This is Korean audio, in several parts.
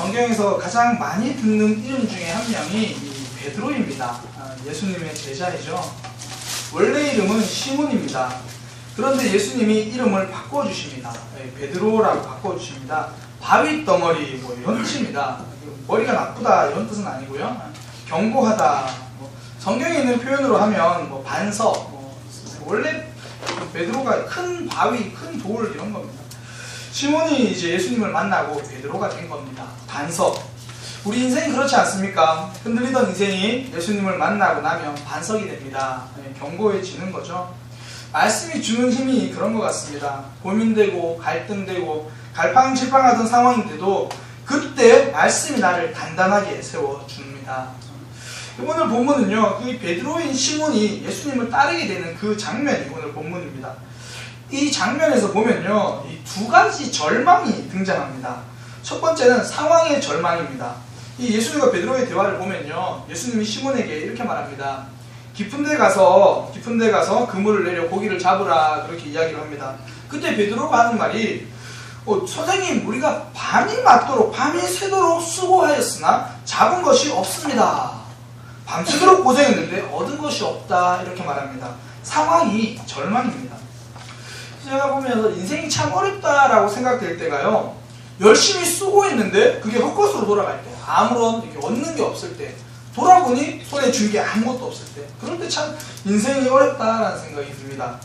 성경에서 가장 많이 듣는 이름 중에 한 명이 이 베드로입니다. 예수님의 제자이죠. 원래 이름은 시몬입니다. 그런데 예수님이 이름을 바꿔주십니다. 베드로라고 바꿔주십니다. 바위 덩어리 뭐 이런 뜻입니다. 머리가 나쁘다 이런 뜻은 아니고요. 경고하다. 성경에 있는 표현으로 하면 뭐 반석, 원래 베드로가 큰 바위, 큰 돌 이런 겁니다. 시몬이 이제 예수님을 만나고 베드로가 된 겁니다. 반석. 우리 인생이 그렇지 않습니까? 흔들리던 인생이 예수님을 만나고 나면 반석이 됩니다. 견고해지는 거죠. 말씀이 주는 힘이 그런 것 같습니다. 고민되고 갈등되고 갈팡질팡하던 상황인데도 그때 말씀이 나를 단단하게 세워줍니다. 오늘 본문은요, 그 베드로인 시몬이 예수님을 따르게 되는 그 장면이 오늘 본문입니다. 이 장면에서 보면요, 이 두 가지 절망이 등장합니다. 첫 번째는 상황의 절망입니다. 이 예수님과 베드로의 대화를 보면요, 예수님이 시몬에게 이렇게 말합니다. 깊은 데 가서 그물을 내려 고기를 잡으라, 그렇게 이야기를 합니다. 그때 베드로가 하는 말이 선생님, 우리가 밤이 맞도록 밤이 새도록 수고하였으나 잡은 것이 없습니다. 밤새도록 고생했는데 얻은 것이 없다, 이렇게 말합니다. 상황이 절망입니다. 제가 보면서 인생이 참 어렵다라고 생각될 때가요, 열심히 수고했는데 그게 헛것으로 돌아갈 때, 아무런 이렇게 얻는 게 없을 때, 돌아보니 손에 준 게 아무것도 없을 때, 그럴 때 참 인생이 어렵다라는 생각이 듭니다.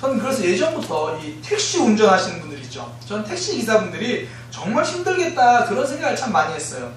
저는 그래서 예전부터 이 택시 운전하시는 분들 있죠. 저는 택시 기사분들이 정말 힘들겠다 그런 생각을 참 많이 했어요.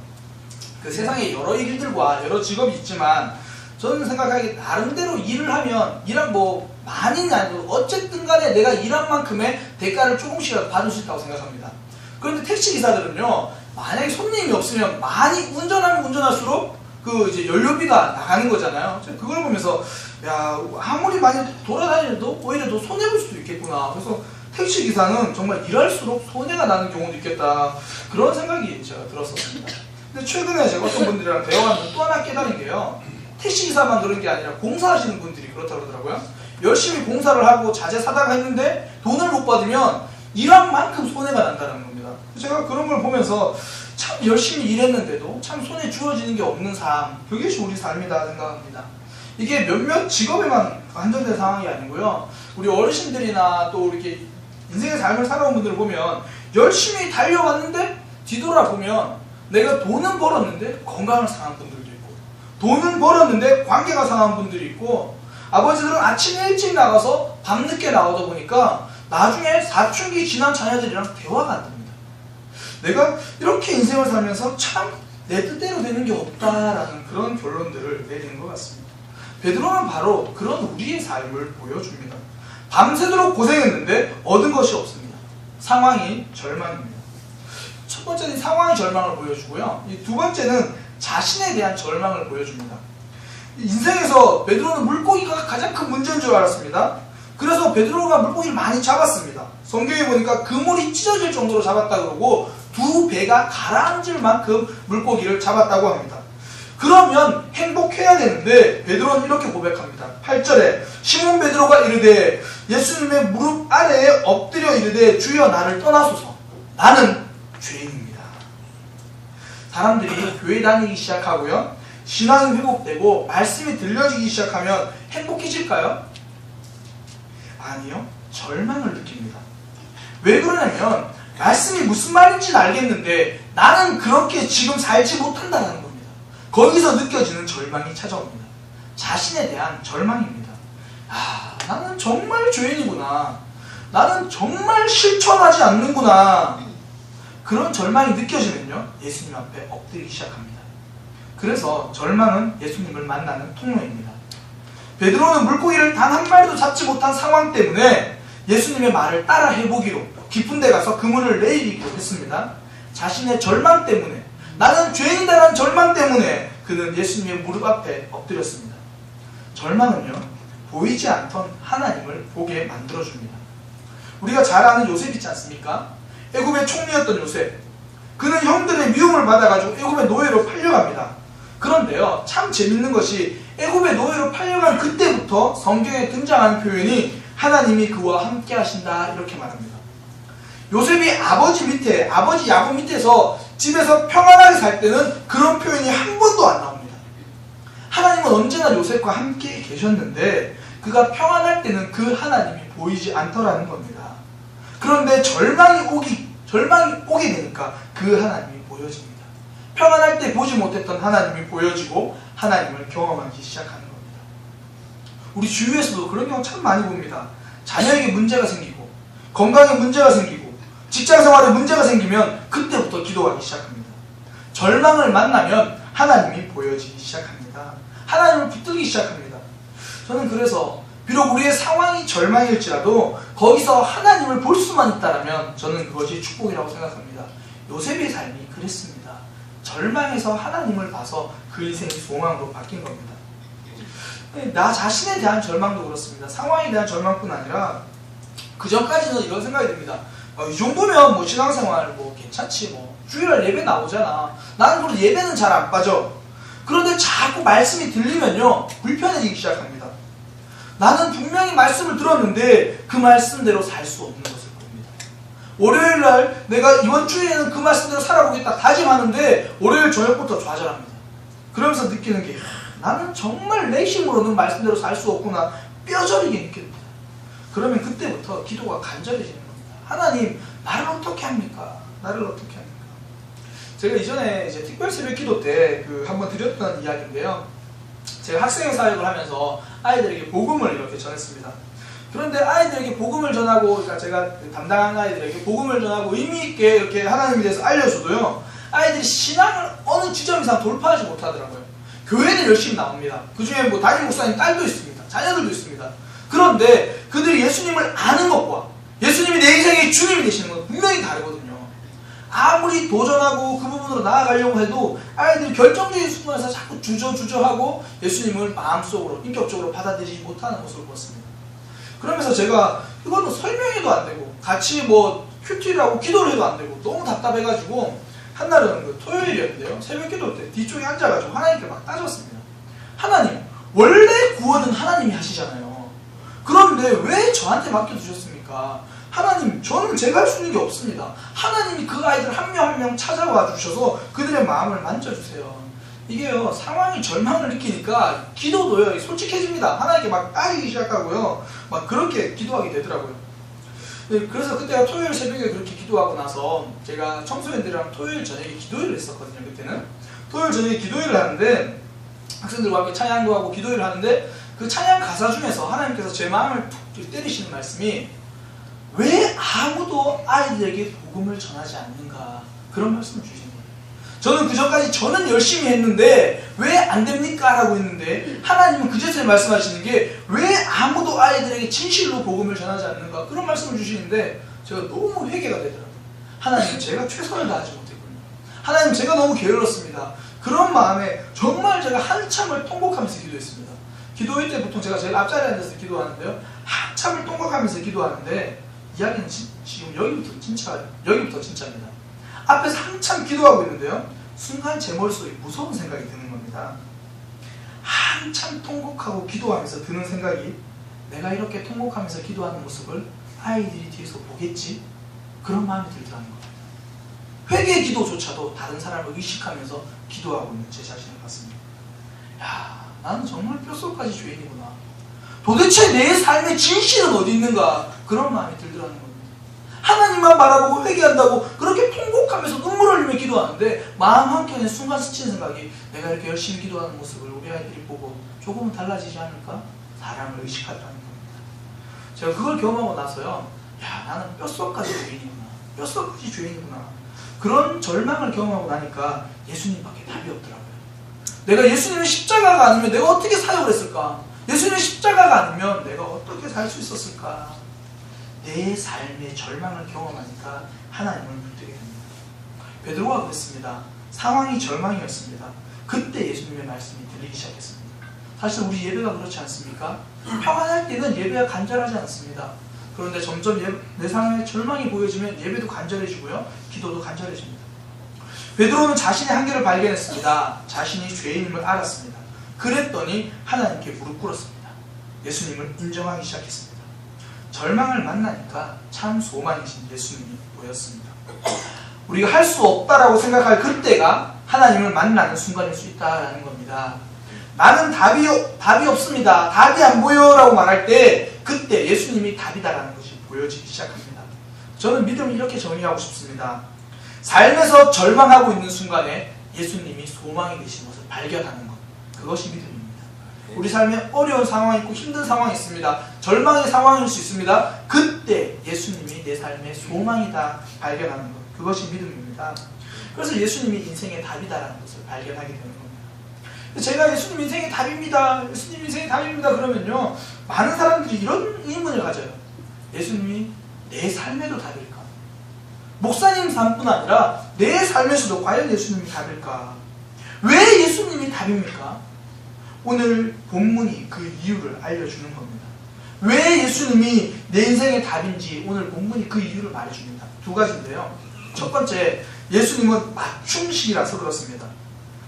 그 세상에 여러 일들과 여러 직업이 있지만 저는 생각하기에 나름대로 일을 하면 일한 뭐 많이는 아니고 어쨌든 간에 내가 일한 만큼의 대가를 조금씩이라도 받을 수 있다고 생각합니다. 그런데 택시 기사들은요, 만약에 손님이 없으면 많이 운전하면 운전할수록 그 이제 연료비가 나가는 거잖아요. 그걸 보면서 야, 아무리 많이 돌아다녀도 오히려 더 손해볼 수도 있겠구나. 그래서 택시 기사는 정말 일할수록 손해가 나는 경우도 있겠다, 그런 생각이 제가 들었었습니다. 근데 최근에 제가 어떤 분들이랑 대화하면서 또 하나 깨달은 게요, 택시기사만 그런 게 아니라 공사하시는 분들이 그렇다고 그러더라고요. 열심히 공사를 하고 자재사다가 했는데 돈을 못 받으면 일한 만큼 손해가 난다는 겁니다. 제가 그런 걸 보면서 참 열심히 일했는데도 참 손에 주어지는 게 없는 삶, 그것이 우리 삶이다 생각합니다. 이게 몇몇 직업에만 한정된 상황이 아니고요, 우리 어르신들이나 또 이렇게 인생의 삶을 살아온 분들을 보면 열심히 달려왔는데 뒤돌아보면 내가 돈은 벌었는데 건강을 상한 분들도 있고, 돈은 벌었는데 관계가 상한 분들이 있고, 아버지들은 아침에 일찍 나가서 밤늦게 나오다 보니까 나중에 사춘기 지난 자녀들이랑 대화가 안 됩니다. 내가 이렇게 인생을 살면서 참 내 뜻대로 되는 게 없다라는 그런 결론들을 내리는 것 같습니다. 베드로는 바로 그런 우리의 삶을 보여줍니다. 밤새도록 고생했는데 얻은 것이 없습니다. 상황이 절망입니다. 첫 번째는 상황의 절망을 보여주고요, 이 두 번째는 자신에 대한 절망을 보여줍니다. 인생에서 베드로는 물고기가 가장 큰 문제인 줄 알았습니다. 그래서 베드로가 물고기를 많이 잡았습니다. 성경에 보니까 그물이 찢어질 정도로 잡았다 그러고 두 배가 가라앉을 만큼 물고기를 잡았다고 합니다. 그러면 행복해야 되는데 베드로는 이렇게 고백합니다. 8절에 시몬 베드로가 이르되 예수님의 무릎 아래에 엎드려 이르되 주여 나를 떠나소서, 나는 죄인입니다. 사람들이 교회 다니기 시작하고요, 신앙이 회복되고 말씀이 들려지기 시작하면 행복해질까요? 아니요, 절망을 느낍니다. 왜 그러냐면 말씀이 무슨 말인지는 알겠는데 나는 그렇게 지금 살지 못한다는 겁니다. 거기서 느껴지는 절망이 찾아옵니다. 자신에 대한 절망입니다. 나는 정말 죄인이구나, 나는 정말 실천하지 않는구나, 그런 절망이 느껴지면요, 예수님 앞에 엎드리기 시작합니다. 그래서 절망은 예수님을 만나는 통로입니다. 베드로는 물고기를 단 한 마리도 잡지 못한 상황 때문에 예수님의 말을 따라 해보기로 깊은 데 가서 그물을 내리기로 했습니다. 자신의 절망 때문에, 나는 죄인이라는 절망 때문에 그는 예수님의 무릎 앞에 엎드렸습니다. 절망은요, 보이지 않던 하나님을 보게 만들어줍니다. 우리가 잘 아는 요셉 있지 않습니까? 애굽의 총리였던 요셉, 그는 형들의 미움을 받아가지고 애굽의 노예로 팔려갑니다. 그런데요, 참 재밌는 것이 애굽의 노예로 팔려간 그때부터 성경에 등장하는 표현이 하나님이 그와 함께 하신다, 이렇게 말합니다. 요셉이 아버지 야곱 밑에서 집에서 평안하게 살 때는 그런 표현이 한 번도 안 나옵니다. 하나님은 언제나 요셉과 함께 계셨는데 그가 평안할 때는 그 하나님이 보이지 않더라는 겁니다. 그런데 절망이 오게 되니까 그 하나님이 보여집니다. 평안할 때 보지 못했던 하나님이 보여지고 하나님을 경험하기 시작하는 겁니다. 우리 주위에서도 그런 경우 참 많이 봅니다. 자녀에게 문제가 생기고 건강에 문제가 생기고 직장생활에 문제가 생기면 그때부터 기도하기 시작합니다. 절망을 만나면 하나님이 보여지기 시작합니다. 하나님을 붙들기 시작합니다. 저는 그래서 비록 우리의 상황이 절망일지라도 거기서 하나님을 볼 수만 있다면 저는 그것이 축복이라고 생각합니다. 요셉의 삶이 그랬습니다. 절망에서 하나님을 봐서 그 인생이 소망으로 바뀐 겁니다. 나 자신에 대한 절망도 그렇습니다. 상황에 대한 절망뿐 아니라 그 전까지는 이런 생각이 듭니다. 이 정도면 뭐 신앙생활 뭐 괜찮지, 뭐 주일날 예배 나오잖아. 나는 그래도 예배는 잘 안 빠져. 그런데 자꾸 말씀이 들리면요 불편해지기 시작합니다. 나는 분명히 말씀을 들었는데 그 말씀대로 살 수 없는 것을 봅니다. 월요일날 내가 이번 주에는 그 말씀대로 살아보겠다 다짐하는데 월요일 저녁부터 좌절합니다. 그러면서 느끼는 게 나는 정말 내 힘으로는 말씀대로 살 수 없구나 뼈저리게 느낍니다. 그러면 그때부터 기도가 간절해지는 겁니다. 하나님 나를 어떻게 합니까? 나를 어떻게 합니까? 제가 이전에 이제 특별 새벽 기도 때 한번 드렸던 이야기인데요. 제가 학생 사역을 하면서 아이들에게 복음을 이렇게 전했습니다. 그런데 아이들에게 복음을 전하고, 그러니까 제가 담당한 아이들에게 복음을 전하고 의미있게 이렇게 하나님에 대해서 알려줘도요, 아이들이 신앙을 어느 지점 이상 돌파하지 못하더라고요. 교회는 열심히 나옵니다. 그 중에 뭐 담임 목사님 딸도 있습니다. 자녀들도 있습니다. 그런데 그들이 예수님을 아는 것과 예수님이 내 인생의 주님이 되시는 건 분명히 다르거든요. 아무리 도전하고 그 부분으로 나아가려고 해도 아이들이 결정적인 순간에서 자꾸 주저하고 예수님을 마음속으로 인격적으로 받아들이지 못하는 모습을 보았습니다. 그러면서 제가 이거는 설명해도 안 되고 같이 뭐 큐티라고 기도를 해도 안 되고 너무 답답해가지고 한날은 토요일이었는데요. 새벽 기도 때 뒤쪽에 앉아가지고 하나님께 막 따졌습니다. 하나님, 원래 구원은 하나님이 하시잖아요. 그런데 왜 저한테 맡겨두셨습니까? 하나님, 저는 제가 할 수 있는 게 없습니다. 하나님이 그 아이들 한 명 한 명 찾아와 주셔서 그들의 마음을 만져주세요. 이게요, 상황이 절망을 느끼니까 기도도요, 솔직해집니다. 하나님께 막 따지기 시작하고요, 막 그렇게 기도하게 되더라고요. 네, 그래서 그때가 토요일 새벽에 그렇게 기도하고 나서 제가 청소년들이랑 토요일 저녁에 기도회를 했었거든요. 그때는 토요일 저녁에 기도회를 하는데 학생들과 함께 찬양도 하고 기도회를 하는데 그 찬양 가사 중에서 하나님께서 제 마음을 툭 때리시는 말씀이 왜 아무도 아이들에게 복음을 전하지 않는가, 그런 말씀을 주신 거예요. 저는 그전까지 저는 열심히 했는데 왜 안 됩니까? 라고 했는데 하나님은 그제서야 말씀하시는 게 왜 아무도 아이들에게 진실로 복음을 전하지 않는가, 그런 말씀을 주시는데 제가 너무 회개가 되더라고요. 하나님, 제가 최선을 다하지 못했군요. 하나님, 제가 너무 게을렀습니다. 그런 마음에 정말 제가 한참을 통곡하면서 기도했습니다. 기도회 때 보통 제가 제일 앞자리에 앉아서 기도하는데요, 한참을 통곡하면서 기도하는데 이야기는 지금 여기부터 진짜입니다. 앞에서 한참 기도하고 있는데요, 순간 제 머릿속에 무서운 생각이 드는 겁니다. 한참 통곡하고 기도하면서 드는 생각이, 내가 이렇게 통곡하면서 기도하는 모습을 아이들이 뒤에서 보겠지? 그런 마음이 들더라는 겁니다. 회개 기도조차도 다른 사람을 의식하면서 기도하고 있는 제 자신을 봤습니다. 야, 나는 정말 뼛속까지 죄인이구나. 도대체 내 삶의 진실은 어디 있는가, 그런 마음이 들더라는 겁니다. 하나님만 바라보고 회개한다고 그렇게 통곡하면서 눈물 흘리며 기도하는데 마음 한켠에 순간 스치는 생각이, 내가 이렇게 열심히 기도하는 모습을 우리 아이들이 보고 조금은 달라지지 않을까? 사람을 의식하더라는 겁니다. 제가 그걸 경험하고 나서요, 야, 나는 뼛속까지 죄인이구나, 뼛속까지 죄인이구나, 그런 절망을 경험하고 나니까 예수님밖에 답이 없더라고요. 내가 예수님의 십자가가 아니면 내가 어떻게 사역을 했을까? 예수님의 십자가가 아니면 내가 어떻게 살 수 있었을까? 내 삶의 절망을 경험하니까 하나님을 붙들게 됩니다. 베드로가 그랬습니다. 상황이 절망이었습니다. 그때 예수님의 말씀이 들리기 시작했습니다. 사실 우리 예배가 그렇지 않습니까? 평안할 때는 예배가 간절하지 않습니다. 그런데 점점 내 삶에 절망이 보여지면 예배도 간절해지고요, 기도도 간절해집니다. 베드로는 자신의 한계를 발견했습니다. 자신이 죄인임을 알았습니다. 그랬더니 하나님께 무릎 꿇었습니다. 예수님을 인정하기 시작했습니다. 절망을 만나니까 참 소망이신 예수님이 보였습니다. 우리가 할 수 없다라고 생각할 그때가 하나님을 만나는 순간일 수 있다라는 겁니다. 나는 답이 없습니다. 답이 안 보여라고 말할 때 그때 예수님이 답이다라는 것이 보여지기 시작합니다. 저는 믿음을 이렇게 정의하고 싶습니다. 삶에서 절망하고 있는 순간에 예수님이 소망이 되신 것을 발견하는 것, 그것이 믿음입니다. 우리 삶에 어려운 상황이 있고 힘든 상황이 있습니다. 절망의 상황일 수 있습니다. 그때 예수님이 내 삶의 소망이다 발견하는 것, 그것이 믿음입니다. 그래서 예수님이 인생의 답이다라는 것을 발견하게 되는 겁니다. 제가 예수님 인생의 답입니다, 예수님 인생의 답입니다 그러면요, 많은 사람들이 이런 의문을 가져요. 예수님이 내 삶에도 답일까? 목사님 삶뿐 아니라 내 삶에서도 과연 예수님이 답일까? 왜 예수님이 답입니까? 오늘 본문이 그 이유를 알려주는 겁니다. 왜 예수님이 내 인생의 답인지 오늘 본문이 그 이유를 말해줍니다. 두 가지인데요. 첫 번째, 예수님은 맞춤식이라서 그렇습니다.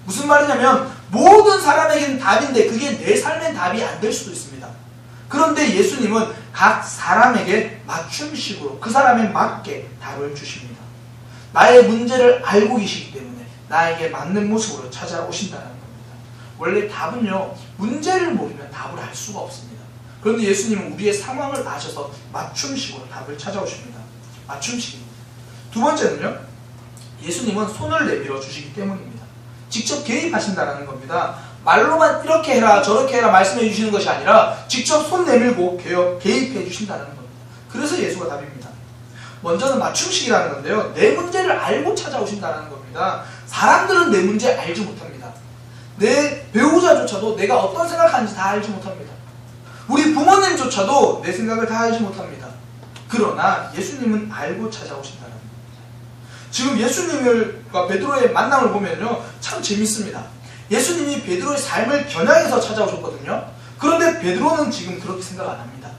무슨 말이냐면 모든 사람에게는 답인데 그게 내 삶의 답이 안 될 수도 있습니다. 그런데 예수님은 각 사람에게 맞춤식으로 그 사람에 맞게 답을 주십니다. 나의 문제를 알고 계시기 때문에 나에게 맞는 모습으로 찾아오신다는 겁니다. 원래 답은요, 문제를 모르면 답을 알 수가 없습니다. 그런데 예수님은 우리의 상황을 아셔서 맞춤식으로 답을 찾아오십니다. 맞춤식입니다. 두 번째는요, 예수님은 손을 내밀어 주시기 때문입니다. 직접 개입하신다는 겁니다. 말로만 이렇게 해라 저렇게 해라 말씀해 주시는 것이 아니라 직접 손 내밀고 개입해 주신다는 겁니다. 그래서 예수가 답입니다. 먼저는 맞춤식이라는 건데요, 내 문제를 알고 찾아오신다는 겁니다. 사람들은 내 문제 알지 못합니다. 내 배우자조차도 내가 어떤 생각하는지 다 알지 못합니다. 우리 부모님조차도 내 생각을 다 알지 못합니다. 그러나 예수님은 알고 찾아오신다는 겁니다. 지금 예수님과 베드로의 만남을 보면요, 참 재밌습니다. 예수님이 베드로의 삶을 겨냥해서 찾아오셨거든요. 그런데 베드로는 지금 그렇게 생각 안 합니다.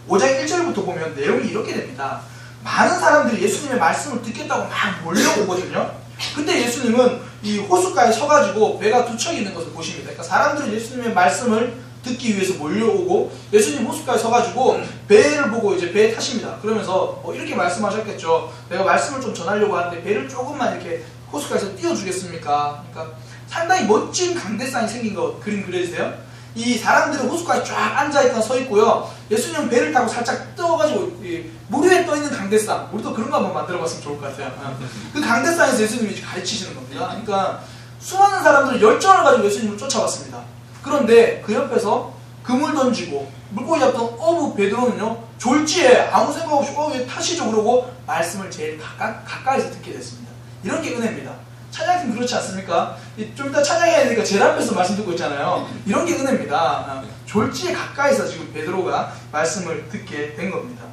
5장 1절부터 보면 내용이 이렇게 됩니다. 많은 사람들이 예수님의 말씀을 듣겠다고 막 몰려오거든요. 그때 예수님은 이 호숫가에 서가지고 배가 두 척 있는 것을 보십니다. 그러니까 사람들이 예수님의 말씀을 듣기 위해서 몰려오고 예수님 호숫가에 서가지고 배를 보고 이제 배에 타십니다. 그러면서 이렇게 말씀하셨겠죠. 내가 말씀을 좀 전하려고 하는데 배를 조금만 이렇게 호숫가에서 띄워주겠습니까? 그러니까 상당히 멋진 강대상이 생긴 거 그림 그려주세요. 이 사람들은 호숫가에 쫙 앉아있거나 서있고요. 예수님은 배를 타고 살짝 떠가지고 물 위에 떠있는 강대상, 우리도 그런 거 한번 만들어봤으면 좋을 것 같아요. 그 강대상에서 예수님이 가르치시는 겁니다. 그러니까 수많은 사람들은 열정을 가지고 예수님을 쫓아왔습니다. 그런데 그 옆에서 그물 던지고 물고기 잡던 어부 베드로는요, 졸지에 아무 생각 없이 왜 타시죠 그러고 말씀을 제일 가까이서 듣게 됐습니다. 이런 게 은혜입니다. 찬양팀 그렇지 않습니까? 좀 이따 찬양해야 되니까 제일 앞에서 말씀 듣고 있잖아요. 이런 게 은혜입니다. 졸지에 가까이서 지금 베드로가 말씀을 듣게 된 겁니다.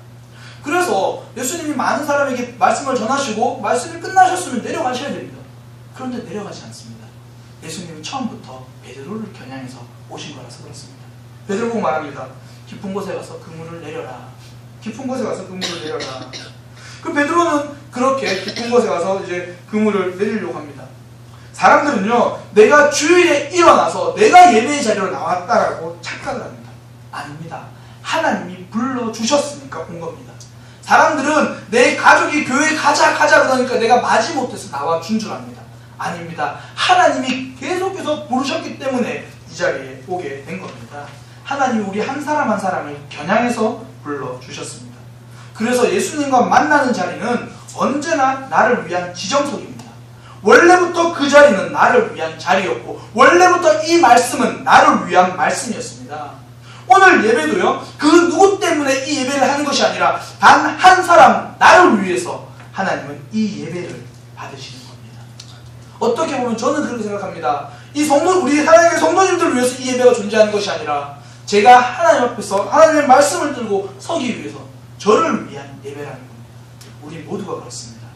그래서 예수님이 많은 사람에게 말씀을 전하시고 말씀이 끝나셨으면 내려가셔야 됩니다. 그런데 내려가지 않습니다. 예수님은 처음부터 베드로를 겨냥해서 오신 거라서 그렇습니다. 베드로 보고 말합니다. 깊은 곳에 가서 그물을 내려라. 깊은 곳에 가서 그물을 내려라. 그 베드로는 그렇게 깊은 곳에 가서 이제 그물을 내리려고 합니다. 사람들은요, 내가 주일에 일어나서 내가 예배의 자리로 나왔다라고 착각을 합니다. 아닙니다. 하나님이 불러주셨으니까 온 겁니다. 사람들은 내 가족이 교회에 가자 그러니까 내가 마지못해서 나와준 줄 압니다. 아닙니다. 하나님이 계속해서 부르셨기 때문에 이 자리에 오게 된 겁니다. 하나님이 우리 한 사람 한 사람을 겨냥해서 불러주셨습니다. 그래서 예수님과 만나는 자리는 언제나 나를 위한 지정석입니다. 원래부터 그 자리는 나를 위한 자리였고 원래부터 이 말씀은 나를 위한 말씀이었습니다. 오늘 예배도요, 그 누구 때문에 이 예배를 하는 것이 아니라 단 한 사람 나를 위해서 하나님은 이 예배를 받으시는 겁니다. 어떻게 보면 저는 그렇게 생각합니다. 이 우리 하나님의 성도님들을 위해서 이 예배가 존재하는 것이 아니라 제가 하나님 앞에서 하나님의 말씀을 들고 서기 위해서 저를 위한 예배라는 겁니다. 우리 모두가 그렇습니다.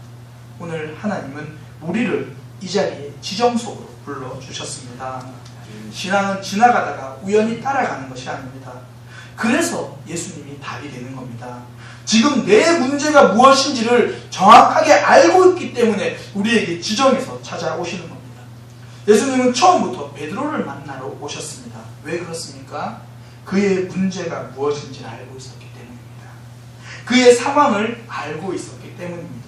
오늘 하나님은 우리를 이 자리에 지정석으로 불러주셨습니다. 신앙은 지나가다가 우연히 따라가는 것이 아닙니다. 그래서 예수님이 답이 되는 겁니다. 지금 내 문제가 무엇인지를 정확하게 알고 있기 때문에 우리에게 지정해서 찾아오시는 겁니다. 예수님은 처음부터 베드로를 만나러 오셨습니다. 왜 그렇습니까? 그의 문제가 무엇인지 알고 있었기 때문입니다. 그의 상황을 알고 있었기 때문입니다.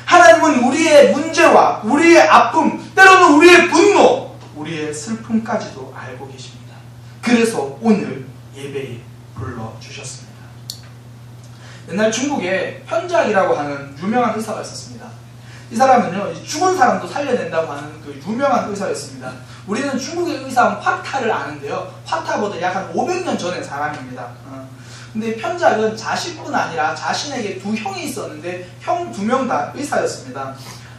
하나님은 우리의 문제와 우리의 아픔, 때로는 우리의 분노, 우리의 슬픔까지도 알고 계십니다. 그래서 오늘 예배에 불러주셨습니다. 옛날 중국에 현작이라고 하는 유명한 의사가 있었습니다. 이 사람은요, 죽은 사람도 살려낸다고 하는 그 유명한 의사였습니다. 우리는 중국의 의사는 화타를 아는데요, 화타보다 약 한 500년 전의 사람입니다. 근데 편작은 자식뿐 아니라 자신에게 두 형이 있었는데 형 2명 다 의사였습니다.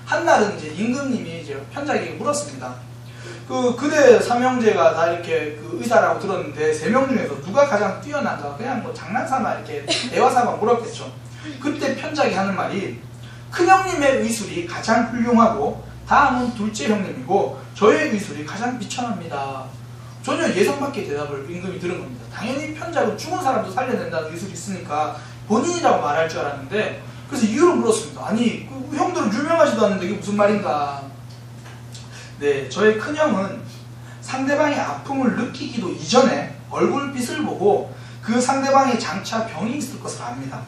한날은 이제 임금님이 이제 편작에게 물었습니다. 그대 삼형제가 다 이렇게 그 의사라고 들었는데 3명 중에서 누가 가장 뛰어난가? 그냥 뭐 장난삼아 이렇게 대화삼아 물었겠죠. 그때 편작이 하는 말이, 큰형님의 의술이 가장 훌륭하고 다음은 둘째 형님이고 저의 의술이 가장 비천합니다. 전혀 예상 밖의 대답을 임금이 들은 겁니다. 당연히 편작은 죽은 사람도 살려낸다는 의술이 있으니까 본인이라고 말할 줄 알았는데, 그래서 이유를 물었습니다. 아니, 그 형들은 유명하지도 않는데 이게 무슨 말인가? 네, 저의 큰형은 상대방의 아픔을 느끼기도 이전에 얼굴빛을 보고 그 상대방의 장차 병이 있을 것을 압니다.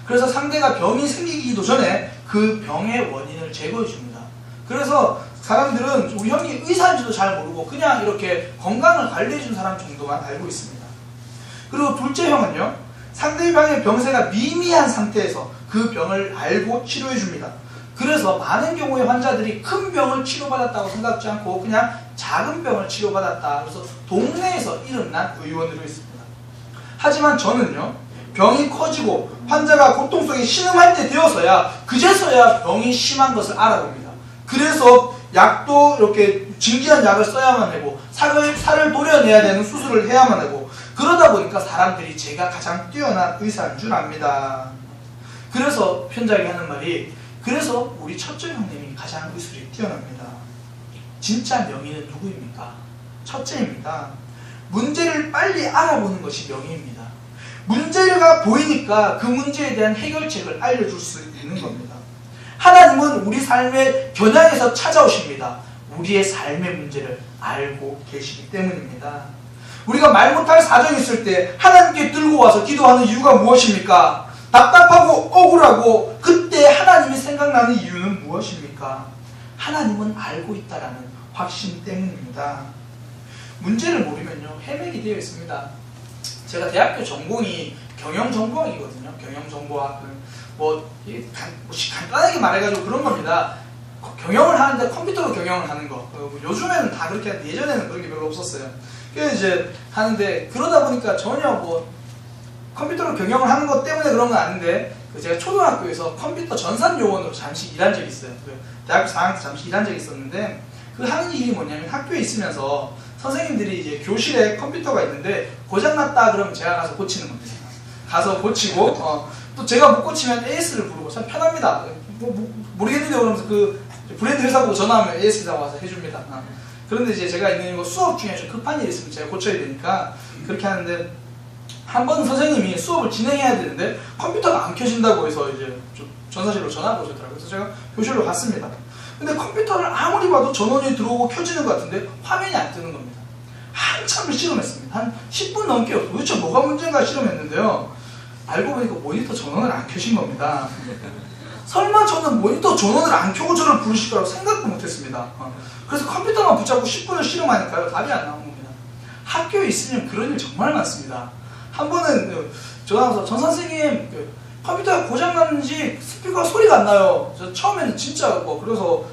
그래서 상대가 병이 생기기도 전에 그 병의 원인을 제거해 줍니다. 그래서 사람들은 우리 형이 의사인지도 잘 모르고 그냥 이렇게 건강을 관리해 준 사람 정도만 알고 있습니다. 그리고 둘째 형은요, 상대방의 병세가 미미한 상태에서 그 병을 알고 치료해 줍니다. 그래서 많은 경우의 환자들이 큰 병을 치료받았다고 생각지 않고 그냥 작은 병을 치료받았다. 그래서 동네에서 이름난 의원으로 있습니다. 하지만 저는요, 병이 커지고 환자가 고통 속에 신음할 때 되어서야, 그제서야 병이 심한 것을 알아봅니다. 그래서 약도 이렇게 진기한 약을 써야만 하고 살을 도려내야 되는 수술을 해야만 하고, 그러다 보니까 사람들이 제가 가장 뛰어난 의사인 줄 압니다. 그래서 편작이 하는 말이, 그래서 우리 첫째 형님이 가장 의술이 뛰어납니다. 진짜 명의는 누구입니까? 첫째입니다. 문제를 빨리 알아보는 것이 명의입니다. 문제가 보이니까 그 문제에 대한 해결책을 알려줄 수 있는 겁니다. 하나님은 우리 삶의 겨냥에서 찾아오십니다. 우리의 삶의 문제를 알고 계시기 때문입니다. 우리가 말 못할 사정이 있을 때 하나님께 들고 와서 기도하는 이유가 무엇입니까? 답답하고 억울하고 그때 하나님이 생각나는 이유는 무엇입니까? 하나님은 알고 있다라는 확신 때문입니다. 문제를 모르면요, 헤매게 되어 있습니다. 제가 대학교 전공이 경영정보학이거든요. 경영정보학. 간단하게 말해가지고 그런 겁니다. 경영을 하는데 컴퓨터로 경영을 하는 거. 요즘에는 다 그렇게 하는데 예전에는 그런 게 별로 없었어요. 그래서 이제 하는데, 그러다 보니까 전혀 컴퓨터로 경영을 하는 것 때문에 그런 건 아닌데, 제가 초등학교에서 컴퓨터 전산요원으로 잠시 일한 적이 있어요. 대학교 4학년 때 잠시 일한 적이 있었는데, 그 하는 일이 뭐냐면, 학교에 있으면서 선생님들이 이제 교실에 컴퓨터가 있는데 고장났다 그러면 제가 가서 고치는 겁니다. 가서 고치고, 또 제가 못 고치면 AS를 부르고, 참 편합니다. 모르겠는데 그러면서 그 브랜드 회사 보고 전화하면 AS 회사 와서 해줍니다. 그런데 이제 제가 있는 수업 중에 좀 급한 일이 있으면 제가 고쳐야 되니까 그렇게 하는데, 한 번 선생님이 수업을 진행해야 되는데 컴퓨터가 안 켜진다고 해서 이제 좀 전사실로 전화가 오셨더라고요. 그래서 제가 교실로 갔습니다. 근데 컴퓨터를 아무리 봐도 전원이 들어오고 켜지는 것 같은데 화면이 안 뜨는 겁니다. 한참을 실험했습니다. 한 10분 넘게 도대체 뭐가 문제인가 실험했는데요, 알고 보니까 모니터 전원을 안 켜신 겁니다. 설마 저는 모니터 전원을 안 켜고 저를 부르실 거라고 생각도 못했습니다. 그래서 컴퓨터만 붙잡고 10분을 실험하니까요, 답이 안 나온 겁니다. 학교에 있으면 그런 일 정말 많습니다. 한 번은 전화와서, 전 선생님 컴퓨터가 고장났는지 스피커 소리가 안 나요. 저 처음에는 진짜 그래서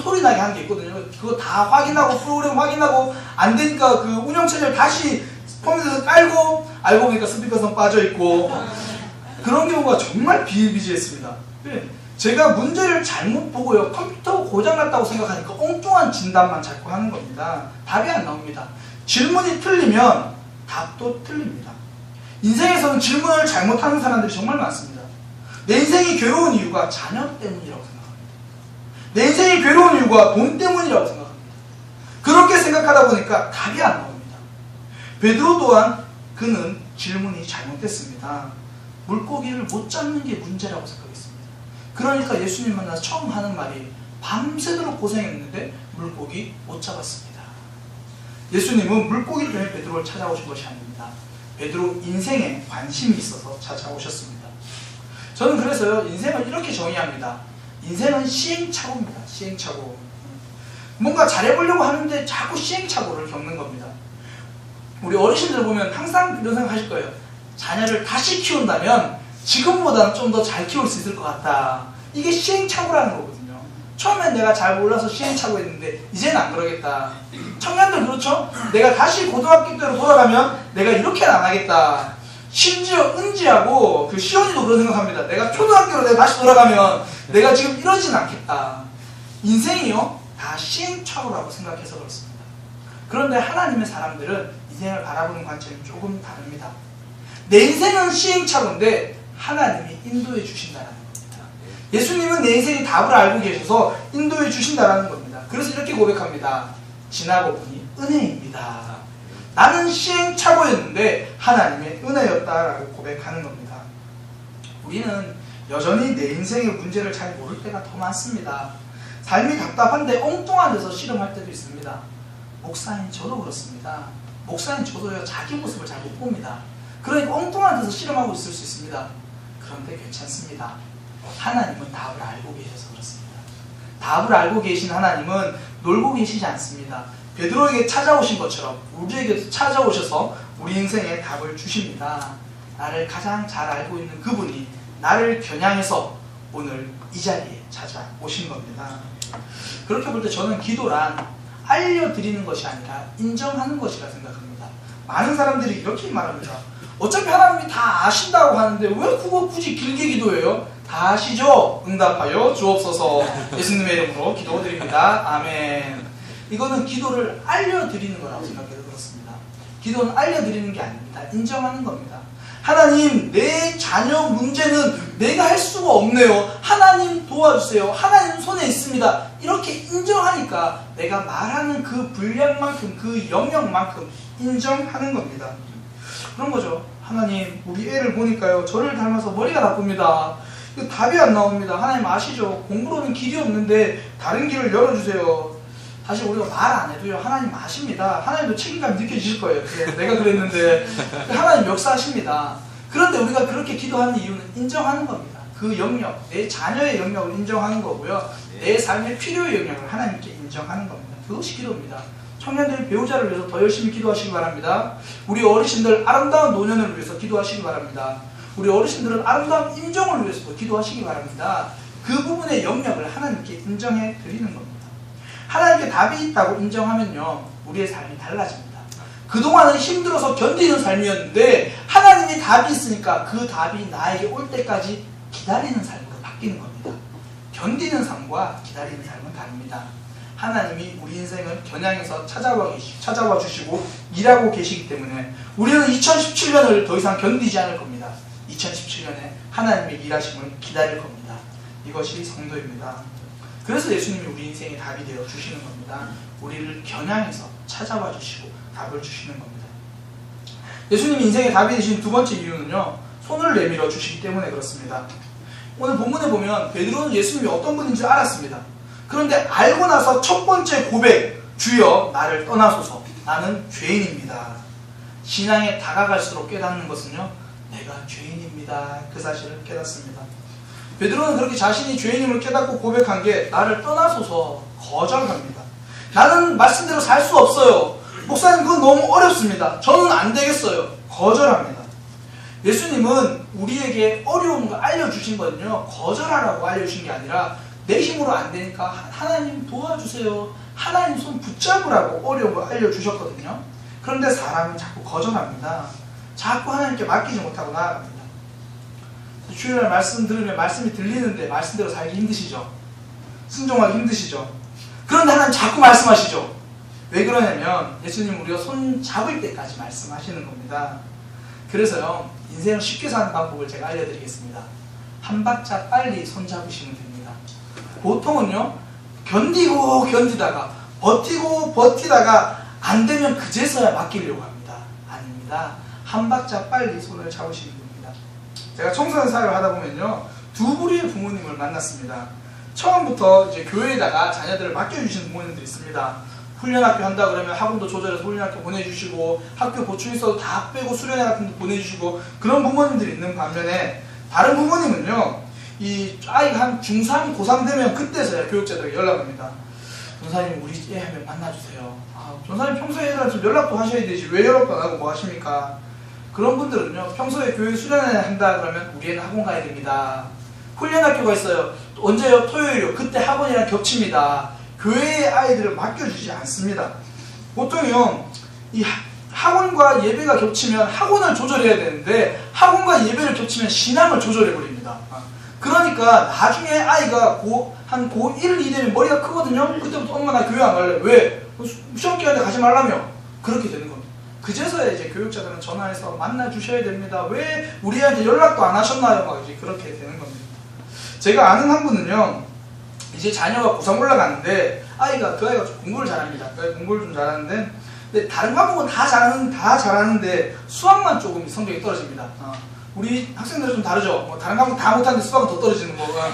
소리 나게 한 게 있거든요. 그거 다 확인하고 프로그램 확인하고 안 되니까 그 운영체제를 다시 컴퓨터에서 깔고, 알고 보니까 스피커선 빠져 있고, 그런 경우가 정말 비일비재했습니다. 제가 문제를 잘못 보고요, 컴퓨터 고장났다고 생각하니까 엉뚱한 진단만 자꾸 하는 겁니다. 답이 안 나옵니다. 질문이 틀리면 답도 틀립니다. 인생에서는 질문을 잘못하는 사람들이 정말 많습니다. 내 인생이 괴로운 이유가 자녀 때문이라고 생각합니다. 내 인생이 괴로운 이유가 돈 때문이라고 생각합니다. 그렇게 생각하다 보니까 답이 안 나옵니다. 베드로 또한 그는 질문이 잘못됐습니다. 물고기를 못 잡는 게 문제라고 생각했습니다. 그러니까 예수님 만나서 처음 하는 말이, 밤새도록 고생했는데 물고기 못 잡았습니다. 예수님은 물고기 때문에 베드로를 찾아오신 것이 아닙니다. 베드로 인생에 관심이 있어서 찾아오셨습니다. 저는 그래서요, 인생을 이렇게 정의합니다. 인생은 시행착오입니다. 시행착오. 뭔가 잘해보려고 하는데 자꾸 시행착오를 겪는 겁니다. 우리 어르신들 보면 항상 이런 생각 하실 거예요. 자녀를 다시 키운다면 지금보다는 좀 더 잘 키울 수 있을 것 같다. 이게 시행착오라는 거거든요. 처음엔 내가 잘 몰라서 시행착오했는데 이제는 안 그러겠다. 청년들 그렇죠? 내가 다시 고등학교 때로 돌아가면 내가 이렇게는 안 하겠다. 심지어 은지하고 그 시온이도 그런 생각합니다. 내가 초등학교로 내가 다시 돌아가면 내가 지금 이러진 않겠다. 인생이요 다 시행착오라고 생각해서 그렇습니다. 그런데 하나님의 사람들은 인생을 바라보는 관점이 조금 다릅니다. 내 인생은 시행착오인데 하나님이 인도해 주신다는 겁니다. 예수님은 내 인생의 답을 알고 계셔서 인도해 주신다는 겁니다. 그래서 이렇게 고백합니다. 지나고 보니 은혜입니다. 나는 시행착오였는데 하나님의 은혜였다라고 고백하는 겁니다. 우리는 여전히 내 인생의 문제를 잘 모를 때가 더 많습니다. 삶이 답답한데 엉뚱한 데서 씨름할 때도 있습니다. 목사님 저도 그렇습니다. 목사님 저도요 자기 모습을 잘 못 봅니다. 그러니까 엉뚱한 데서 씨름하고 있을 수 있습니다. 그런데 괜찮습니다. 하나님은 답을 알고 계셔서 그렇습니다. 답을 알고 계신 하나님은 놀고 계시지 않습니다. 베드로에게 찾아오신 것처럼 우리에게 찾아오셔서 우리 인생에 답을 주십니다. 나를 가장 잘 알고 있는 그분이 나를 겨냥해서 오늘 이 자리에 찾아오신 겁니다. 그렇게 볼 때 저는 기도란 알려드리는 것이 아니라 인정하는 것이라 생각합니다. 많은 사람들이 이렇게 말합니다. 어차피 하나님이 다 아신다고 하는데 왜 그거 굳이 길게 기도해요? 다 아시죠? 응답하여 주옵소서. 예수님의 이름으로 기도드립니다. 아멘. 이거는 기도를 알려드리는 거라고 생각해서 그렇습니다. 기도는 알려드리는 게 아닙니다. 인정하는 겁니다. 하나님, 내 자녀 문제는 내가 할 수가 없네요. 하나님 도와주세요. 하나님 손에 있습니다. 이렇게 인정하니까 내가 말하는 그 분량만큼, 그 영역만큼 인정하는 겁니다. 그런 거죠. 하나님, 우리 애를 보니까요, 저를 닮아서 머리가 나쁩니다. 이거 답이 안 나옵니다. 하나님 아시죠? 공부로는 길이 없는데 다른 길을 열어주세요. 사실 우리가 말 안 해도요, 하나님 아십니다. 하나님도 책임감 느껴지실 거예요. 내가 그랬는데 하나님 역사하십니다. 그런데 우리가 그렇게 기도하는 이유는 인정하는 겁니다. 그 영역, 내 자녀의 영역을 인정하는 거고요. 내 삶의 필요의 영역을 하나님께 인정하는 겁니다. 그것이 기도입니다. 청년들 배우자를 위해서 더 열심히 기도하시기 바랍니다. 우리 어르신들 아름다운 노년을 위해서 기도하시기 바랍니다. 우리 어르신들은 아름다운 임종을 위해서도 기도하시기 바랍니다. 그 부분의 영역을 하나님께 인정해 드리는 겁니다. 하나님께 답이 있다고 인정하면요, 우리의 삶이 달라집니다. 그동안은 힘들어서 견디는 삶이었는데 하나님이 답이 있으니까 그 답이 나에게 올 때까지 기다리는 삶으로 바뀌는 겁니다. 견디는 삶과 기다리는 삶은 다릅니다. 하나님이 우리 인생을 겨냥해서 찾아와 주시고 일하고 계시기 때문에 우리는 2017년을 더 이상 견디지 않을 겁니다. 2017년에 하나님의 일하심을 기다릴 겁니다. 이것이 성도입니다. 그래서 예수님이 우리 인생의 답이 되어 주시는 겁니다. 우리를 겨냥해서 찾아와 주시고 답을 주시는 겁니다. 예수님이 인생의 답이 되신 두 번째 이유는요, 손을 내밀어 주시기 때문에 그렇습니다. 오늘 본문에 보면 베드로는 예수님이 어떤 분인지 알았습니다. 그런데 알고 나서 첫 번째 고백, 주여 나를 떠나소서, 나는 죄인입니다. 신앙에 다가갈수록 깨닫는 것은요, 내가 죄인입니다. 그 사실을 깨닫습니다. 베드로는 그렇게 자신이 죄인임을 깨닫고 고백한 게 나를 떠나소서 거절합니다. 나는 말씀대로 살 수 없어요. 목사님 그건 너무 어렵습니다. 저는 안 되겠어요. 거절합니다. 예수님은 우리에게 어려운 걸 알려주신 거는요, 거절하라고 알려주신 게 아니라 내 힘으로 안 되니까 하나님 도와주세요. 하나님 손 붙잡으라고 어려운 걸 알려주셨거든요. 그런데 사람은 자꾸 거절합니다. 자꾸 하나님께 맡기지 못하고 나아갑니다. 주일날 말씀 들으면 말씀이 들리는데 말씀대로 살기 힘드시죠? 순종하기 힘드시죠? 그런데 하나님 자꾸 말씀하시죠? 왜 그러냐면 예수님 우리가 손 잡을 때까지 말씀하시는 겁니다. 그래서요, 인생을 쉽게 사는 방법을 제가 알려드리겠습니다. 한 박자 빨리 손 잡으시면 됩니다. 보통은요, 견디다가 버티다가 안 되면 그제서야 맡기려고 합니다. 아닙니다. 한 박자 빨리 손을 잡으시면 됩니다. 제가 청소년 사역을 하다 보면요, 두 부류의 부모님을 만났습니다. 처음부터 이제 교회에다가 자녀들을 맡겨주시는 부모님들이 있습니다. 훈련학교 한다 그러면 학원도 조절해서 훈련학교 보내주시고, 학교 보충 있어도 다 빼고 수련회 같은 데 보내주시고, 그런 부모님들이 있는 반면에 다른 부모님은요, 이 아이가 한 중3, 고3 되면 그때서야 교육자들에게 연락을 합니다. 전사님 우리 애 한번 만나주세요. 전사님 평소에 애들한테 좀 연락도 하셔야 되지 왜 연락도 안 하고 뭐 하십니까? 그런 분들은요, 평소에 교육 수련회 한다 그러면 우리 애는 학원 가야 됩니다. 훈련학교가 있어요. 언제요? 토요일이요. 그때 학원이랑 겹칩니다. 교회에 아이들을 맡겨주지 않습니다. 보통요, 이 학원과 예배가 겹치면 학원을 조절해야 되는데 학원과 예배를 겹치면 신앙을 조절해버립니다. 그러니까 나중에 아이가 한 고1, 2 되면 머리가 크거든요. 그때부터 엄마 나 교회 안 갈래. 왜? 시험 기간에 가지 말라며. 그렇게 되는 겁니다. 그제서야 이제 교육자들은 전화해서 만나주셔야 됩니다. 왜 우리 애한테 연락도 안 하셨나요? 막 이제 그렇게 되는 겁니다. 제가 아는 한 분은요, 이제 자녀가 고3 올라가는데 그 아이가 공부를 잘합니다. 그 아이 공부를 좀 잘하는데, 근데 다른 과목은 다 잘하는데 수학만 조금 성적이 떨어집니다. 우리 학생들은 좀 다르죠. 뭐 다른 과목 다 못하는데 수학은 더 떨어지는 거가.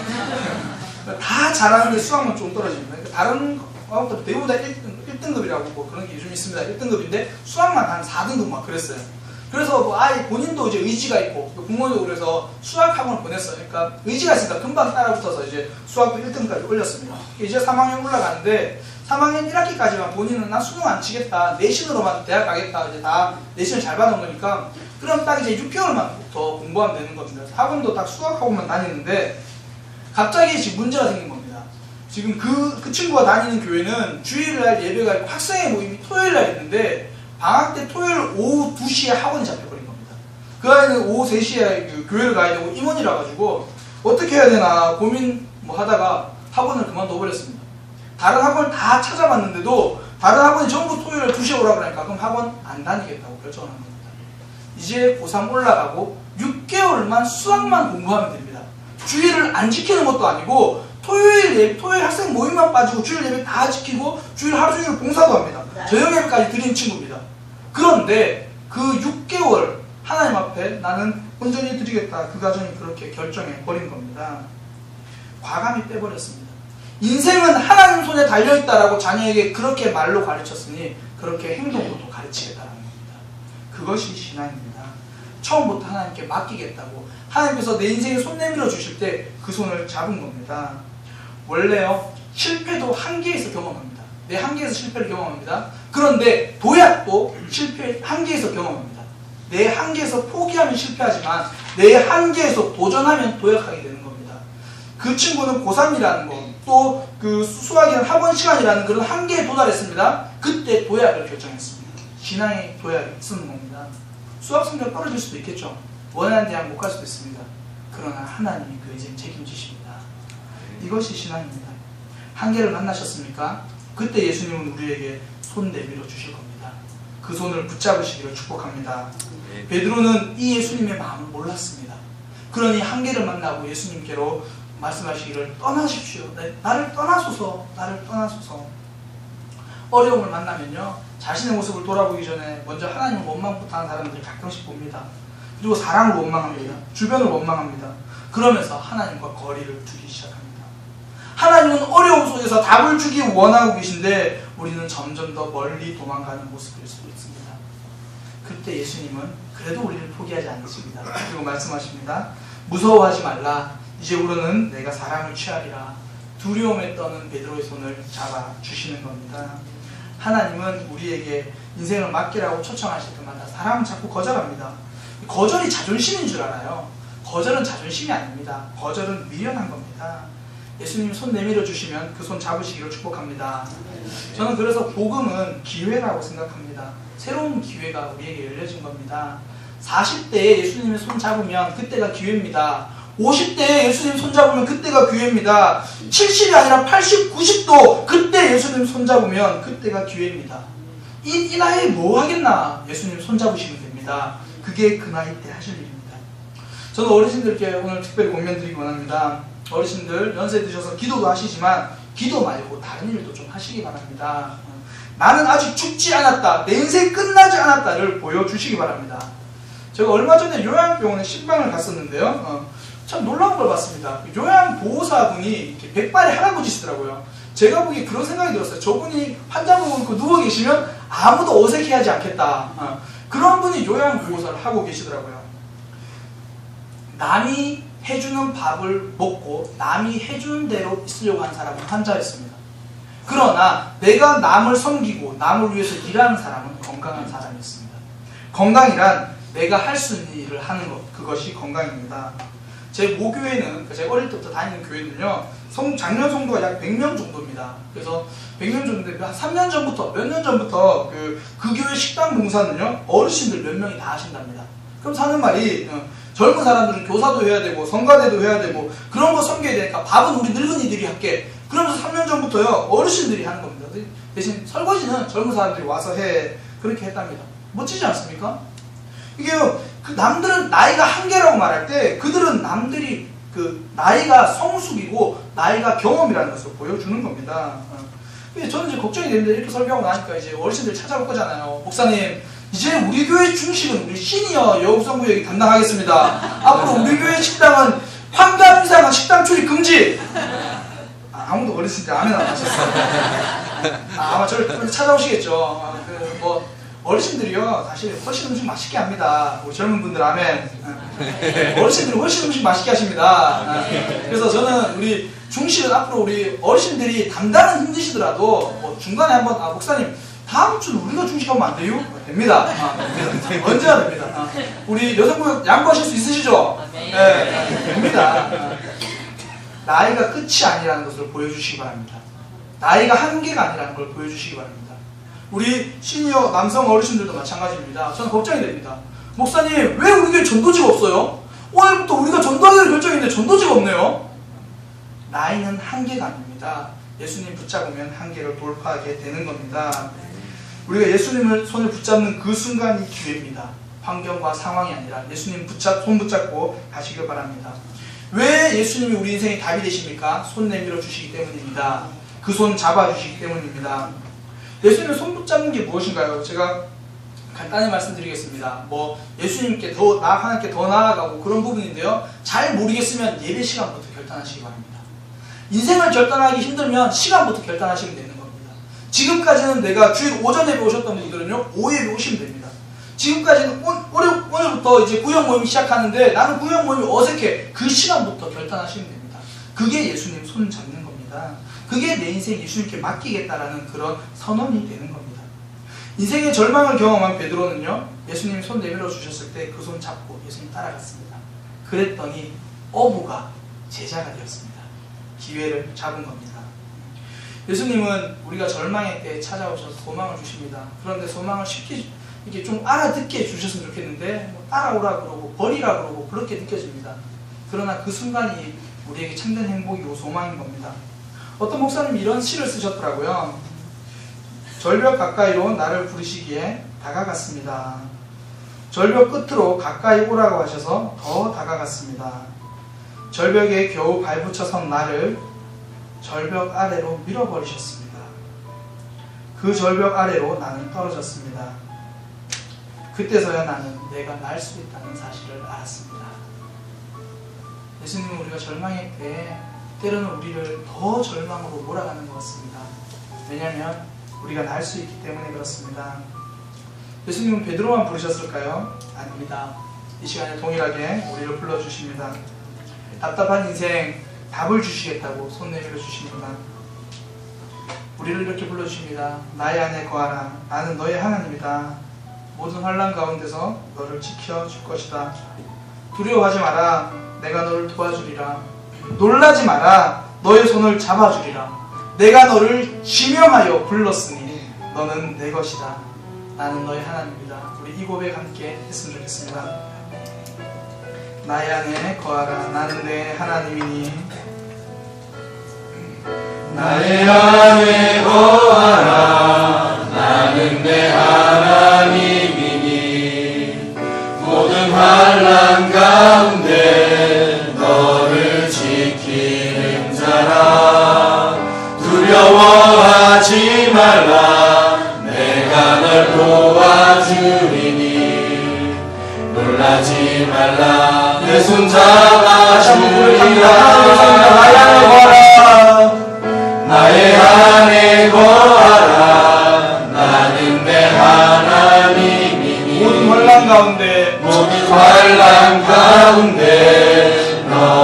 다 잘하는데 수학만 좀 떨어집니다. 그러니까 다른 과목들 대부분 다 1등급이라고 뭐 그런 게 요즘 있습니다. 1등급인데 수학만 한 4등급 막 그랬어요. 그래서 뭐 아이 본인도 이제 의지가 있고 부모도 그래서 수학 학원을 보냈어요. 그러니까 의지가 있으니까 금방 따라붙어서 이제 수학도 1등까지 올렸습니다. 이제 3학년 올라가는데 3학년 1학기까지만 본인은 나 수능 안 치겠다, 내신으로만 대학 가겠다, 이제 다 내신을 잘 받은 거니까 그럼 딱 이제 6개월만 더 공부하면 되는 겁니다. 학원도 딱 수학 학원만 다니는데 갑자기 지금 문제가 생긴 겁니다. 지금 그 친구가 다니는 교회는 주일날 예배가 있고 학생의 모임이 토요일날 있는데 방학 때 토요일 오후 2시에 학원이 잡혀버린 겁니다. 그 아이는 오후 3시에 그 교회를 가야 되고 임원이라 가지고 어떻게 해야 되나 고민 뭐 하다가 학원을 그만둬버렸습니다. 다른 학원을 다 찾아봤는데도 다른 학원이 전부 토요일 2시에 오라고 하니까 그럼 학원 안 다니겠다고 결정을 한 겁니다. 이제 고3 올라가고 6개월만 수학만 공부하면 됩니다. 주일을 안 지키는 것도 아니고 토요일 학생 모임만 빠지고 주일 예배 다 지키고 주일 하루 종일 봉사도 합니다. 저녁 예배까지 드리는 친구입니다. 그런데 그 6개월 하나님 앞에 나는 온전히 드리겠다. 그 가정이 그렇게 결정해 버린 겁니다. 과감히 빼버렸습니다. 인생은 하나님 손에 달려있다라고 자녀에게 그렇게 말로 가르쳤으니 그렇게 행동으로도 가르치겠다는 겁니다. 그것이 신앙입니다. 처음부터 하나님께 맡기겠다고 하나님께서 내 인생에 손 내밀어 주실 때 그 손을 잡은 겁니다. 원래요, 실패도 한계에서 경험합니다. 내 한계에서 실패를 경험합니다. 그런데 도약도 한계에서 경험합니다. 내 한계에서 포기하면 실패하지만 내 한계에서 도전하면 도약하게 되는 겁니다. 그 친구는 고3이라는 거, 또 그 수학이라는 학원 시간이라는 그런 한계에 도달했습니다. 그때 도약을 결정했습니다. 신앙의 도약이 쓰는 겁니다. 수학 성적 떨어질 수도 있겠죠. 원하는 대학 못 갈 수도 있습니다. 그러나 하나님이 그 인생 책임지십니다. 이것이 신앙입니다. 한계를 만나셨습니까? 그때 예수님은 우리에게 손 내밀어 주실 겁니다. 그 손을 붙잡으시기를 축복합니다. 베드로는 이 예수님의 마음을 몰랐습니다. 그러니 한계를 만나고 예수님께로 말씀하시기를 떠나십시오. 나를 떠나소서. 나를 떠나소서. 어려움을 만나면요, 자신의 모습을 돌아보기 전에 먼저 하나님을 원망부터 하는 사람들을 가끔씩 봅니다. 그리고 사랑을 원망합니다. 주변을 원망합니다. 그러면서 하나님과 거리를 두기 시작합니다. 하나님은 어려움 속에서 답을 주기 원하고 계신데 우리는 점점 더 멀리 도망가는 모습일 수도 있습니다. 그때 예수님은 그래도 우리를 포기하지 않으십니다. 그리고 말씀하십니다. 무서워하지 말라. 이제부로는 내가 사람을 취하리라. 두려움에 떠는 베드로의 손을 잡아 주시는 겁니다. 하나님은 우리에게 인생을 맡기라고 초청하실 때마다 사람은 자꾸 거절합니다. 거절이 자존심인 줄 알아요. 거절은 자존심이 아닙니다. 거절은 미련한 겁니다. 예수님이 손 내밀어 주시면 그 손 잡으시기를 축복합니다. 저는 그래서 복음은 기회라고 생각합니다. 새로운 기회가 우리에게 열려진 겁니다. 40대에 예수님의 손 잡으면 그때가 기회입니다. 50대에 예수님 손 잡으면 그때가 기회입니다. 70이 아니라 80, 90도 그때 예수님 손 잡으면 그때가 기회입니다. 이 나이에 뭐 하겠나? 예수님 손 잡으시면 됩니다. 그게 그 나이 때 하실 일입니다. 저는 어르신들께 오늘 특별히 권면 드리기 원합니다. 어르신들 연세 드셔서 기도도 하시지만 기도 말고 다른 일도 좀 하시기 바랍니다. 나는 아직 죽지 않았다, 내 인생 끝나지 않았다를 보여주시기 바랍니다. 제가 얼마 전에 요양병원에 신방을 갔었는데요, 참 놀라운 걸 봤습니다. 요양보호사분이 이렇게 백발의 할아버지시더라고요. 제가 보기에 그런 생각이 들었어요. 저분이 환자분 놓고 누워 계시면 아무도 어색해하지 않겠다. 그런 분이 요양보호사를 하고 계시더라고요. 남이 해주는 밥을 먹고 남이 해주는 대로 있으려고 하는 사람은 환자였습니다. 그러나 내가 남을 섬기고 남을 위해서 일하는 사람은 건강한 사람이었습니다. 건강이란 내가 할 수 있는 일을 하는 것, 그것이 건강입니다. 제 모교회는, 제가 어릴 때부터 다니는 교회는요, 작년 성도가 약 100명 정도입니다. 그래서 100명 정도인데, 한 3년 전부터, 몇 년 전부터 그 교회 식당 봉사는요, 어르신들 몇 명이 다 하신답니다. 그럼 사는 말이, 젊은 사람들은 교사도 해야 되고, 성가대도 해야 되고, 그런 거 섬겨야 되니까 밥은 우리 늙은이들이 할게. 그러면서 3년 전부터요, 어르신들이 하는 겁니다. 대신 설거지는 젊은 사람들이 와서 해. 그렇게 했답니다. 멋지지 않습니까? 이게요, 그 남들은 나이가 한계라고 말할 때 그들은 남들이 그 나이가 성숙이고 나이가 경험이라는 것을 보여주는 겁니다. 저는 이제 걱정이 되는데 이렇게 설교하고 나니까 이제 어르신들 찾아올 거잖아요. 목사님, 이제 우리 교회 중식은 우리 시니어 여우성구역이 담당하겠습니다. 앞으로 우리 교회 식당은 환갑 이상은 식당 출입 금지. 아무도 어르신들 아멘 안 하셨어요. 아마 저를 찾아오시겠죠. 어르신들이요, 사실 훨씬 음식 맛있게 합니다. 우리 젊은 분들 아멘. 어르신들이 훨씬 음식 맛있게 하십니다. 그래서 저는 우리 중식은 앞으로 우리 어르신들이 담당은 힘드시더라도 중간에 한번 목사님 다음 주는 우리가 중식하면 안 돼요? 됩니다. 됩니다. 언제나 됩니다. 우리 여성분 양보하실 수 있으시죠? 네, 됩니다. 나이가 끝이 아니라는 것을 보여주시기 바랍니다. 나이가 한계가 아니라는 걸 보여주시기 바랍니다. 우리 시니어 남성 어르신들도 마찬가지입니다. 저는 걱정이 됩니다. 목사님, 왜 우리 교회 전도지가 없어요? 오늘부터 우리가 전도하기로 결정했는데 전도지가 없네요. 나이는 한계가 아닙니다. 예수님 붙잡으면 한계를 돌파하게 되는 겁니다. 우리가 예수님을 손을 붙잡는 그 순간이 기회입니다. 환경과 상황이 아니라 예수님 손 붙잡고 가시길 바랍니다. 왜 예수님이 우리 인생의 답이 되십니까? 손 내밀어 주시기 때문입니다. 그 손 잡아주시기 때문입니다. 예수님의 손 붙잡는 게 무엇인가요? 제가 간단히 말씀드리겠습니다. 예수님께 하나님께 더 나아가고 그런 부분인데요. 잘 모르겠으면 예배 시간부터 결단하시기 바랍니다. 인생을 결단하기 힘들면 시간부터 결단하시면 되는 겁니다. 지금까지는 내가 주일 오전 예배 오셨던 분들은요, 오후 예배 오시면 됩니다. 지금까지는 오늘부터 이제 구역 모임 시작하는데 나는 구역 모임이 어색해. 그 시간부터 결단하시면 됩니다. 그게 예수님 손 잡는 겁니다. 그게 내 인생 예수님께 맡기겠다라는 그런 선언이 되는 겁니다. 인생의 절망을 경험한 베드로는요, 예수님이 손 내밀어 주셨을 때 그 손 잡고 예수님 따라갔습니다. 그랬더니 어부가 제자가 되었습니다. 기회를 잡은 겁니다. 예수님은 우리가 절망의 때에 찾아오셔서 소망을 주십니다. 그런데 소망을 쉽게 이렇게 좀 알아듣게 해주셨으면 좋겠는데 따라오라 그러고 버리라 그러고 그렇게 느껴집니다. 그러나 그 순간이 우리에게 참된 행복이고 소망인 겁니다. 어떤 목사님이 이런 시를 쓰셨더라고요. 절벽 가까이로 나를 부르시기에 다가갔습니다. 절벽 끝으로 가까이 오라고 하셔서 더 다가갔습니다. 절벽에 겨우 발붙여 선 나를 절벽 아래로 밀어버리셨습니다. 그 절벽 아래로 나는 떨어졌습니다. 그때서야 나는 내가 날 수 있다는 사실을 알았습니다. 예수님은 우리가 절망의 때에 때로는 우리를 더 절망으로 몰아가는 것 같습니다. 왜냐하면 우리가 날 수 있기 때문에 그렇습니다. 예수님은 베드로만 부르셨을까요? 아닙니다. 이 시간에 동일하게 우리를 불러주십니다. 답답한 인생 답을 주시겠다고 손 내밀어 주십니다. 우리를 이렇게 불러주십니다. 나의 안에 거하라. 나는 너의 하나님이다. 모든 환난 가운데서 너를 지켜줄 것이다. 두려워하지 마라. 내가 너를 도와주리라. 놀라지 마라. 너의 손을 잡아주리라. 내가 너를 지명하여 불렀으니 너는 내 것이다. 나는 너의 하나님이다. 우리 이 고백 함께 했으면 좋겠습니다. 나의 안에 거하라. 나는 내 하나님이니 나의 안에 거하라. 나는 내 하나님이니 모든 환난 가운데 너를 지키는 자라. 두려워하지 말라. 내가 널 도와주리니 놀라지 말라. 내 손 잡아주리라. 나의 안에 거하라. 나는 내 하나님이니 모든 환난 가운데 모든 환난 가운데 너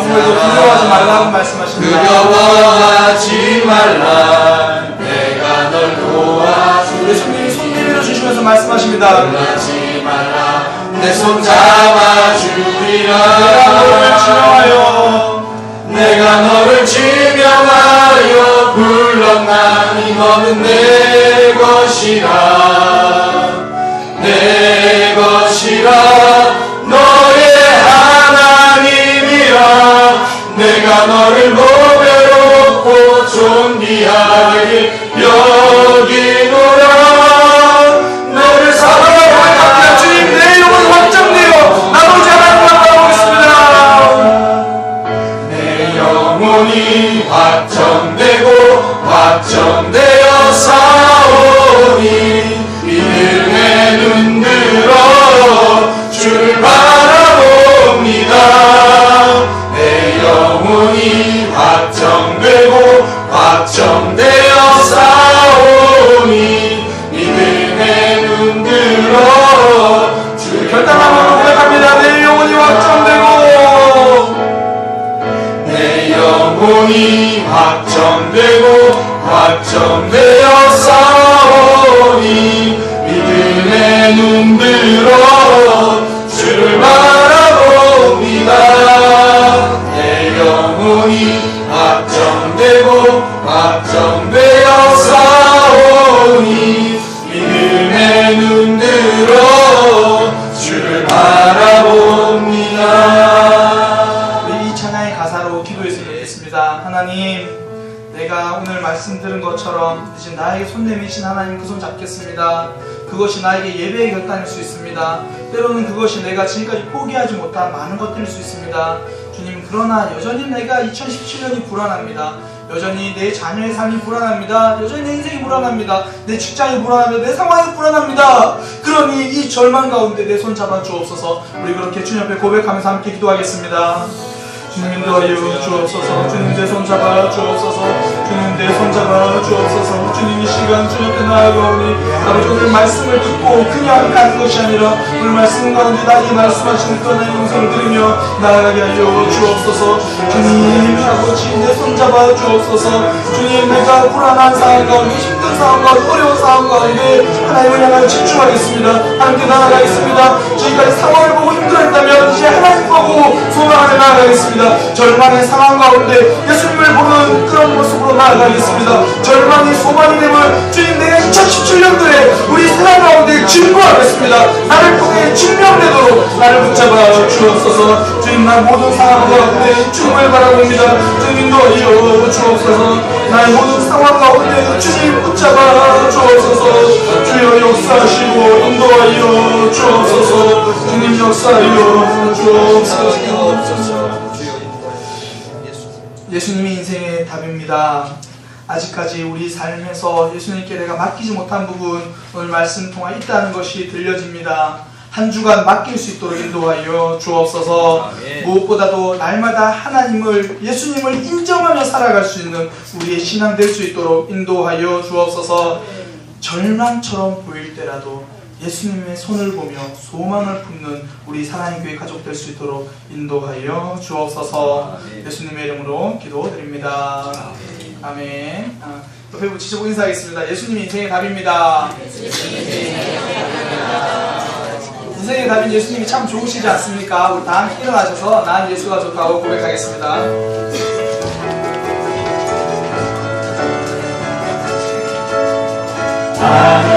경우에도 두려워하지 말라고 말씀하십니다. 두려워하지 말라. 내가 널 도와주리. 예수님이 손 내밀어 주시면서 말씀하십니다. 놀라지 말라. 내 손 잡아주리라. 내가 너를 지명하여 불렀나니 너는 내 것이라. 내 것이라. 너의 하나님이라. 내가 너를 보배롭고 존귀하게 여기노라. 너를 사랑하는 주님, 내 영혼 확정되어 나머지 하나님만 바라보겠습니다. 내 영혼이 확정되어 사오니 믿음에 눈들어 주를 바라봅니다. 내 영혼이 확정되어 사오니 믿음에 눈들어 주를 결단함으로 고백합니다. 내 영혼이 확정되고 내 영혼이 확정되어 사오니 믿음에 눈들어 주를 바라봅니다. 내 영혼이 확정되어 사오니 믿음에 눈들어 주를 바라봅니다. 우리 이 찬양의 가사로 기도했으면 좋겠습니다. 하나님, 내가 오늘 말씀 들은 것처럼 이제 나에게 손 내미신 하나님 그 손 잡겠습니다. 그것이 나에게 예배의 결단일 수 있습니다. 때로는 그것이 내가 지금까지 포기하지 못한 많은 것들일 수 있습니다. 주님, 그러나 여전히 내가 2017년이 불안합니다. 여전히 내 자녀의 삶이 불안합니다. 여전히 내 인생이 불안합니다. 내 직장이 불안합니다. 내 상황이 불안합니다. 그러니 이 절망 가운데 내 손 잡아 주옵소서. 우리 그렇게 주님 앞에 고백하면서 함께 기도하겠습니다. 주님 인도하여 주옵소서. 주님 내 손 잡아 주옵소서. 주님 내 손 잡아 주옵소서. 주님 이 시간 주님 앞에 나아가오니 아버지 오늘 말씀을 듣고 그냥 가는 것이 아니라 오늘 말씀 가운데 나에게 말씀하시는 그 하나님의 음성을 들으며 나아가게 하여 주옵소서. 주님 아버지 내 손 잡아 주옵소서. 주님 내가 불안한 상황 가운데 힘든 상황 가운데 어려운 상황 가운데 하나님을 향하여 집중하겠습니다. 함께 나아가겠습니다. 지금까지 상황을 보고 힘들었다면 이제 하나님 보고 소망하며 나아가겠습니다. 절망의 상황 가운데 예수님을 보는 그런 모습으로 나아가겠습니다. 절망이 소망이 되면 주님 내가 2017년도에 우리 세상 가운데 증거하겠습니다. 나를 통해 증명되도록 나를 붙잡아 주옵소서. 주님 나 모든 상황 가운데 주님을 바라봅니다. 주님 인도하여 주옵소서. 나의 모든 상황 가운데 주님 붙잡아 주옵소서. 주여 역사하시고 인도하여 주옵소서. 주님 역사하여 주옵소서. 예수님이 인생의 답입니다. 아직까지 우리 삶에서 예수님께 내가 맡기지 못한 부분 오늘 말씀 통하 있다는 것이 들려집니다. 한 주간 맡길 수 있도록 인도하여 주옵소서. 무엇보다도 날마다 하나님을 예수님을 인정하며 살아갈 수 있는 우리의 신앙 될 수 있도록 인도하여 주옵소서. 절망처럼 보일 때라도 예수님의 손을 보며 소망을 품는 우리 사랑의 교회 가족 될 수 있도록 인도하여 주옵소서. 예수님의 이름으로 기도드립니다. 아멘. 옆에 붙이시고 인사하겠습니다. 예수님이 인생의 답입니다. 인생의 답인 예수님이 참 좋으시지 않습니까? 우리 다 함께 일어나셔서 난 예수가 좋다고 고백하겠습니다. 난